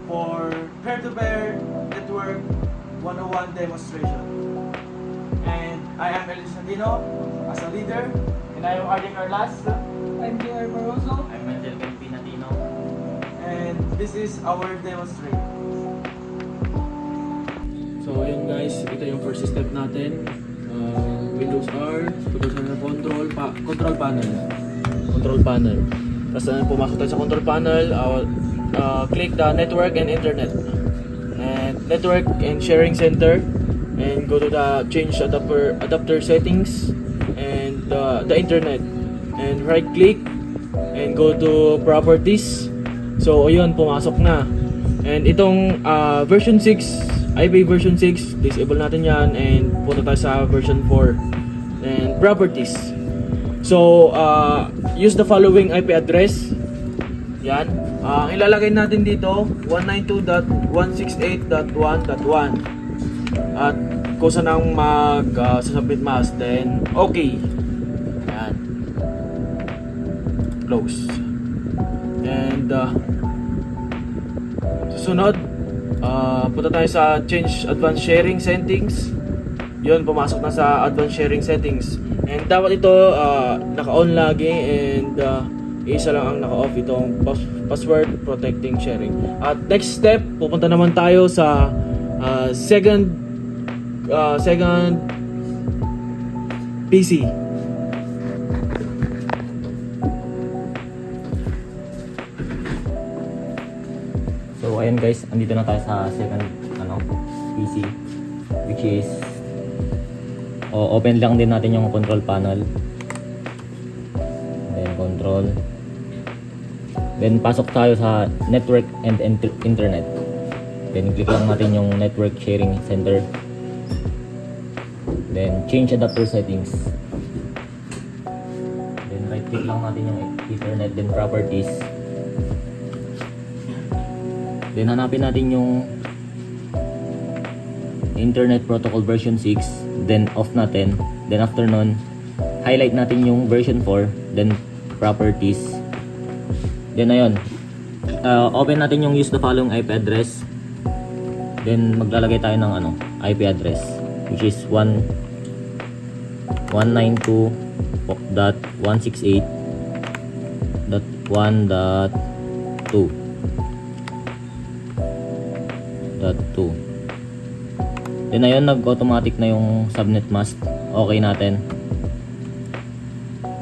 for peer-to-peer network 101 demonstration. And I am Elis Sandino as a leader, and I am Arjen Carlas, I'm J.R. Barroso. I'm Angel Pinatino. and this is our demonstration. So ayun guys, ito yung first step natin. Windows R, tapos na control panel. Control panel. Tapos pumasok tayo sa control panel, click the network and internet. And network and sharing center, and go to the change adapter settings and the internet. And right click and go to properties. So ayun, pumasok na. And itong version 6, IP version 6, disable natin yan and punta tayo sa version 4 and properties. So use the following IP address. Yan. Ilalagay natin dito 192.168.1.1 at kung saan ang mag-submit mask, then okay. Yan. Close. And susunod, punta tayo sa change advanced sharing settings. Yun, pumasok na sa advanced sharing settings. And dapat ito naka-on lagi, and isa lang ang naka-off, itong password protecting sharing. At next step, pupunta naman tayo sa second PC. So ayun guys, andito na tayo sa second PC, which is open lang din natin yung control panel. Then control. Then pasok tayo sa network and internet. Then click lang natin yung network sharing center. Then change adapter settings. Then right click lang natin yung ethernet, then properties. Then hanapin natin yung Internet Protocol version 6, then off natin. Then after nun, highlight natin yung version 4, then properties. Then ayun, open natin yung use the following IP address. Then maglalagay tayo ng IP address, which is 192.168.1.2. Then ayun, nag-automatic na yung subnet mask. Okay natin.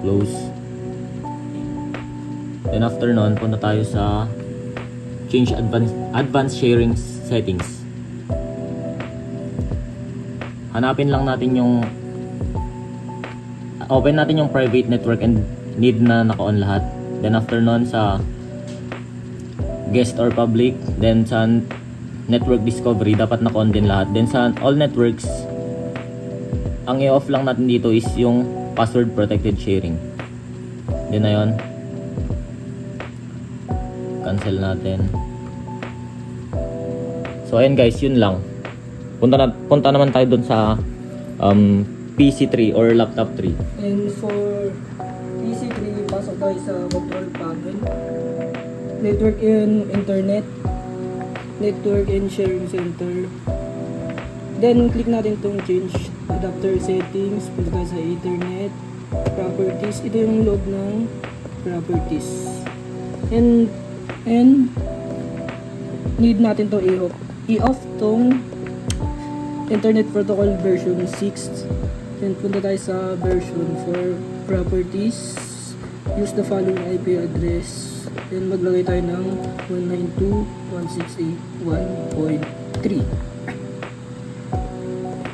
Close. Then after nun, punta tayo sa change advanced sharing settings. Hanapin lang natin yung open natin yung private network and need na naka-on lahat. Then after nun, sa guest or public, then sa network discovery, dapat naka-on din lahat. Then sa all networks, ang i-off lang natin dito is yung password protected sharing. Then ayun, cancel natin. So ayun guys, yun lang. Punta naman tayo dun sa PC3 or laptop 3. And for PC3, pasok tayo sa control panel. Network and internet. Network and sharing center. Then click natin itong change adapter settings. Punta tayo sa ethernet. Properties. Ito yung loob ng properties. And need natin to i-off tong Internet Protocol version 6. Then punta tayo sa version 4 properties. Use the following IP address. Then maglagay tayo ng 192.168.1.3.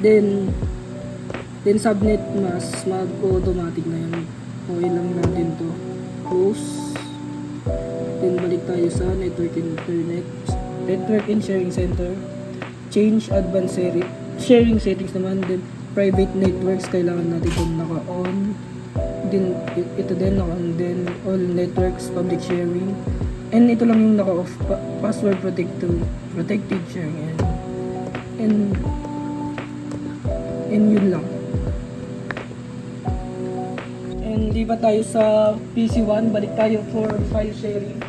Then subnet mask, mag-automatic na yan. Okay lang natin to. Close. Then balik tayo sa network and internet. Network and sharing center. Change advanced sharing settings naman. Then private networks, kailangan natin itong naka-on. Then ito din naka-on. Then all networks, public sharing. And ito lang yung naka-off, password protected sharing. And yun lang. And lipat tayo sa PC1, balik tayo for file sharing.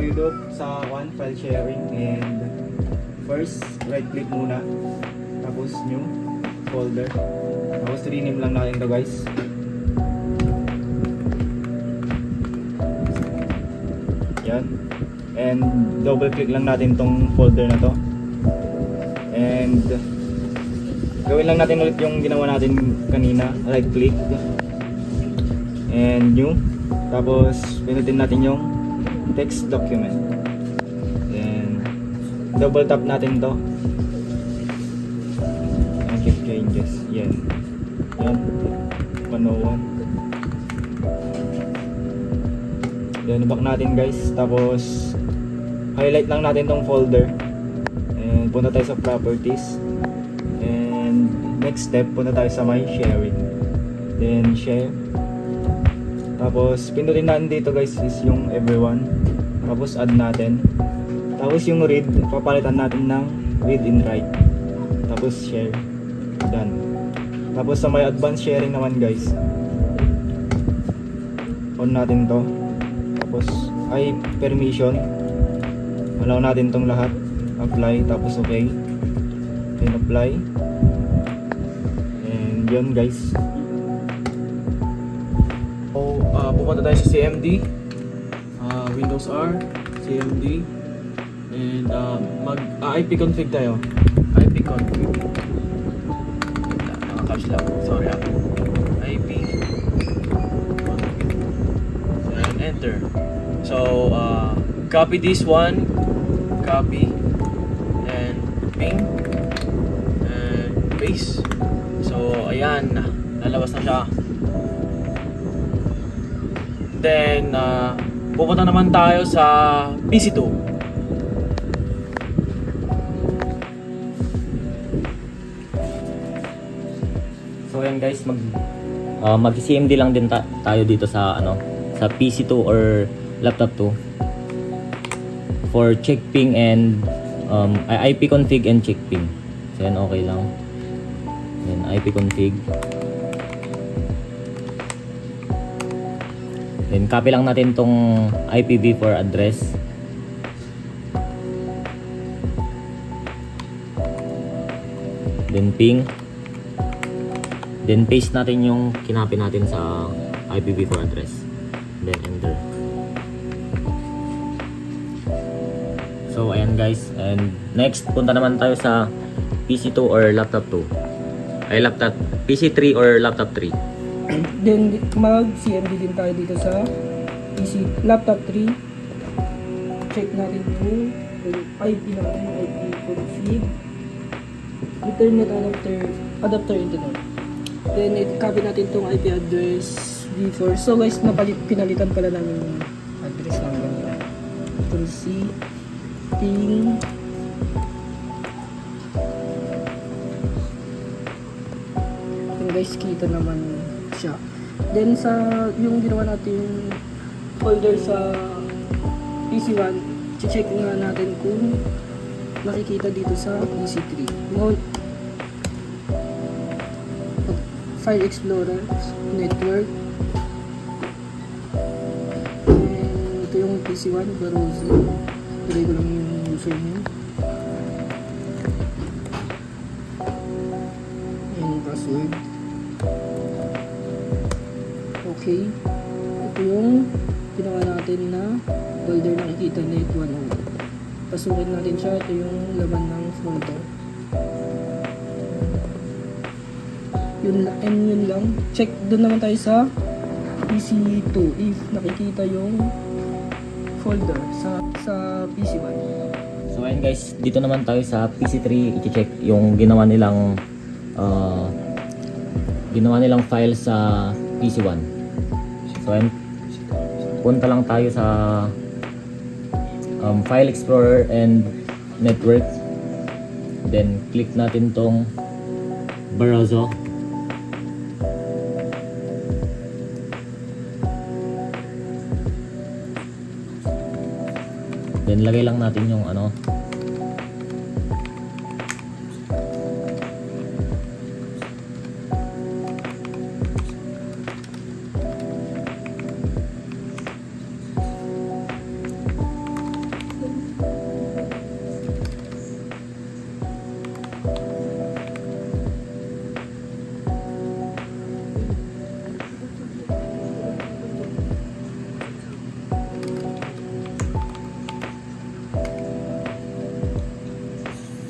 you look sa file sharing and first right click muna, tapos new folder, tapos rename lang natin to guys. Yan, and double click lang natin tong folder na to, and gawin lang natin ulit yung ginawa natin kanina, right click and new, tapos pinutin natin yung text document, then double tap natin to and keep changes. Yan, 101. Then back natin guys, tapos highlight lang natin tong folder and punta tayo sa properties, and next step punta tayo sa my sharing, then share, tapos pindutin natin dito guys is yung everyone, tapos add natin, tapos yung read papalitan natin ng read and write, tapos share, done. Tapos sa my advanced sharing naman guys, on natin to, tapos ay permission, allow natin tong lahat, apply, tapos okay, then apply, and yun guys. So, pupunta tayo sa CMD, Windows R, CMD, and IP config tayo. IP config. Caps lang. Sorry IP config. And enter. So, copy this one, copy, and ping, and paste. So, ayan, lalabas na siya. Then, pupunta naman tayo sa PC2. So ayan guys, mag CMD lang din tayo dito sa sa PC2 or laptop 2 for check ping and IP config and check ping. So yan, okay lang. Then IP config. Then copy lang natin tong IPv4 address. Then ping. Then paste natin yung kinopy natin sa IPv4 address. Then enter. So ayan guys, and next punta naman tayo sa PC2 or laptop 2. Ay laptop PC3 or laptop 3. Then mag-CMD din tayo dito sa PC laptop 3. Check natin yung IP natin, IP config, Ethernet adapter internet. Then i-copy natin tong IP address before. So guys, pinalitan pala namin yung address namin. Control C, ping, and guys, kita naman siya. Then sa yung ginawa natin yung folder sa PC1, check nga natin kung makikita dito sa PC3. File Explorer, Network, and ito yung PC1, browser. Ilagay ko lang yung username and password. Okay, ito yung ginawa natin na folder na nakikita net 101. Pasukin natin siya, ito yung laman ng folder. Yun lang. Check doon naman tayo sa PC2 if nakikita yung folder sa PC1. So ayun guys, dito naman tayo sa PC3, i-check yung ginawa nilang file sa PC1. So ayun, punta lang tayo sa File Explorer and Network. Then click natin tong browser. Then lagay lang natin yung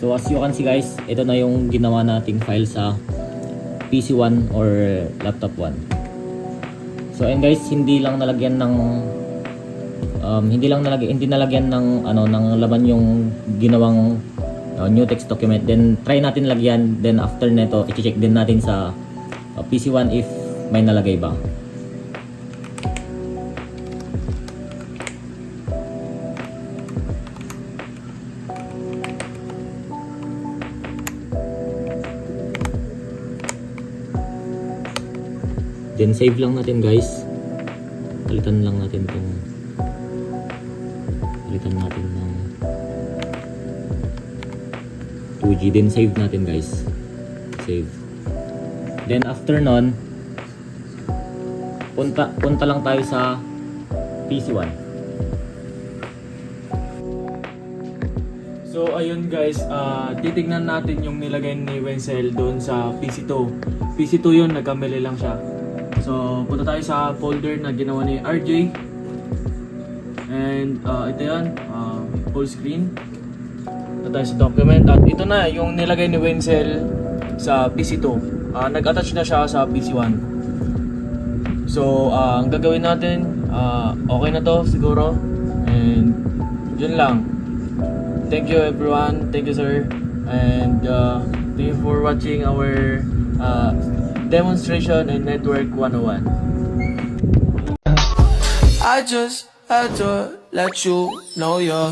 So as you can see guys, ito na yung ginawa nating file sa PC1 or laptop 1. So and guys, hindi nalagyan ng ng laman yung ginawang new text document. Then try natin lagyan, then after nito i-check din natin sa PC1 if may nalagay ba. Then save lang natin guys. Palitan natin ng 2G. Then save natin guys. Save. Then after nun, punta lang tayo sa PC1. So ayun guys, titignan natin yung nilagay ni Wenzel doon sa PC2. PC2 yun, nagkamali lang siya. So punta tayo sa folder na ginawa ni RJ. And ito yun, full screen. Punta tayo sa document. At ito na yung nilagay ni Wenzel sa PC2. Nag-attach na siya sa PC1. So ang gagawin natin, okay na to siguro. And yun lang. Thank you everyone, thank you sir, and thank you for watching our demonstration in Network 101. I just had to let you know you're